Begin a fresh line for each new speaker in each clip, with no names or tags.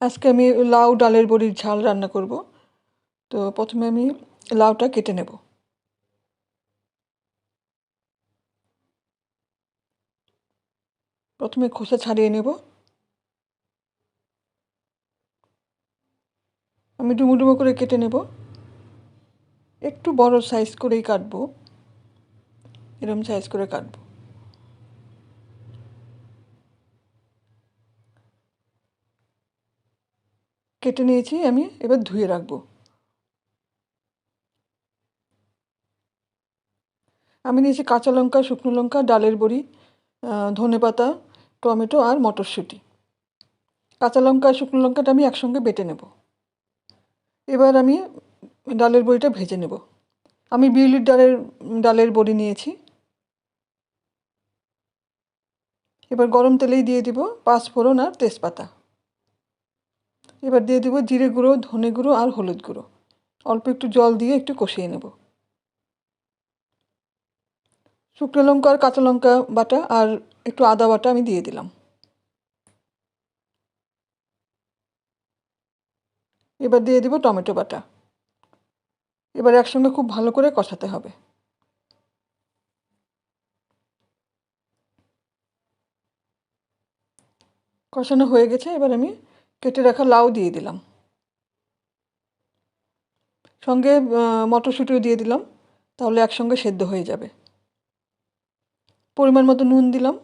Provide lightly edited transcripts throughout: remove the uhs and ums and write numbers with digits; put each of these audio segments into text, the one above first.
আজকে আমি লাউ ডালের বড়ির ঝাল রান্না করব। তো প্রথমে আমি লাউটা কেটে নেব। প্রথমে খোসা ছাড়িয়ে নেব। আমি ডুমো ডুমো করে কেটে নেব। একটু বড় সাইজ করেই কাটবো, এরকম সাইজ করে কাটবো। কেটে নিয়েছি, আমি এবার ধুয়ে রাখবো। আমি নিয়েছি কাঁচা লঙ্কা, শুকনো লঙ্কা, ডালের বড়ি, ধনেপাতা, টমেটো আর মটরশুঁটি। কাঁচা লঙ্কা আর শুকনো লঙ্কাটা আমি একসঙ্গে বেটে নেব। এবার আমি ডালের বড়িটা ভেজে নেব। আমি বিউলির ডালের বড়ি নিয়েছি। এবার গরম তেলেই দিয়ে দিব পাঁচফোড়ন আর তেজপাতা। এবার দিয়ে দেবো জিরে গুঁড়ো, ধনে গুঁড়ো আর হলুদ গুঁড়ো। অল্প একটু জল দিয়ে একটু কষিয়ে নেব। শুকনো লঙ্কা আর কাঁচা লঙ্কা বাটা আর একটু আদা বাটা আমি দিয়ে দিলাম। এবার দিয়ে দেবো টমেটো বাটা। এবার একসঙ্গে খুব ভালো করে কষাতে হবে। কষানো হয়ে গেছে, এবার আমি কেটে রাখা লাউ দিয়ে দিলাম। সঙ্গে মটরশুঁটিও দিয়ে দিলাম, তাহলে একসঙ্গে সেদ্ধ হয়ে যাবে। পরিমাণ মতো নুন দিলাম।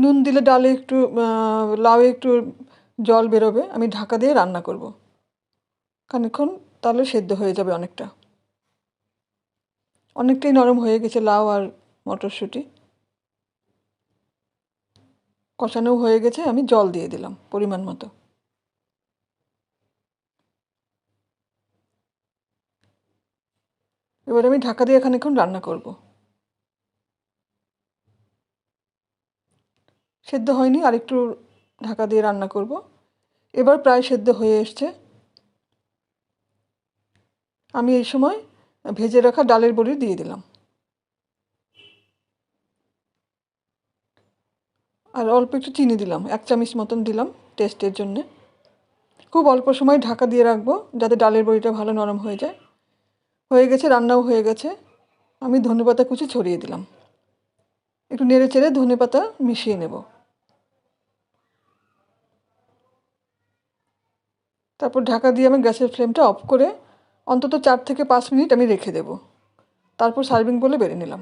নুন দিলে ডালে একটু লাউয়ে একটু জল বেরোবে। আমি ঢাকা দিয়ে রান্না করব খানিকক্ষণ, তাহলে সেদ্ধ হয়ে যাবে অনেকটাই নরম হয়ে গেছে লাউ আর মটরশুঁটি। কষানোও হয়ে গেছে, আমি জল দিয়ে দিলাম পরিমাণ মতো। এবার আমি ঢাকা দিয়ে খানিকক্ষণ রান্না করব। সেদ্ধ হয়নি, আরেকটু ঢাকা দিয়ে রান্না করব। এবার প্রায় সেদ্ধ হয়ে এসছে। আমি এই সময় ভেজে রাখা ডালের বড়ি দিয়ে দিলাম। আর অল্প একটু চিনি দিলাম, 1 চামচ মতন দিলাম টেস্টের জন্যে। খুব অল্প সময় ঢাকা দিয়ে রাখবো যাতে ডালের বড়িটা ভালো নরম হয়ে যায়। হয়ে গেছে, রান্নাও হয়ে গেছে। আমি ধনেপাতা কুচি ছড়িয়ে দিলাম। একটু নেড়ে চেড়ে ধনেপাতা মিশিয়ে নেব। তারপর ঢাকা দিয়ে আমি গ্যাসের ফ্লেমটা অফ করে অন্তত 4 থেকে 5 মিনিট আমি রেখে দেব। তারপর সার্ভিং বলে বেড়ে নিলাম।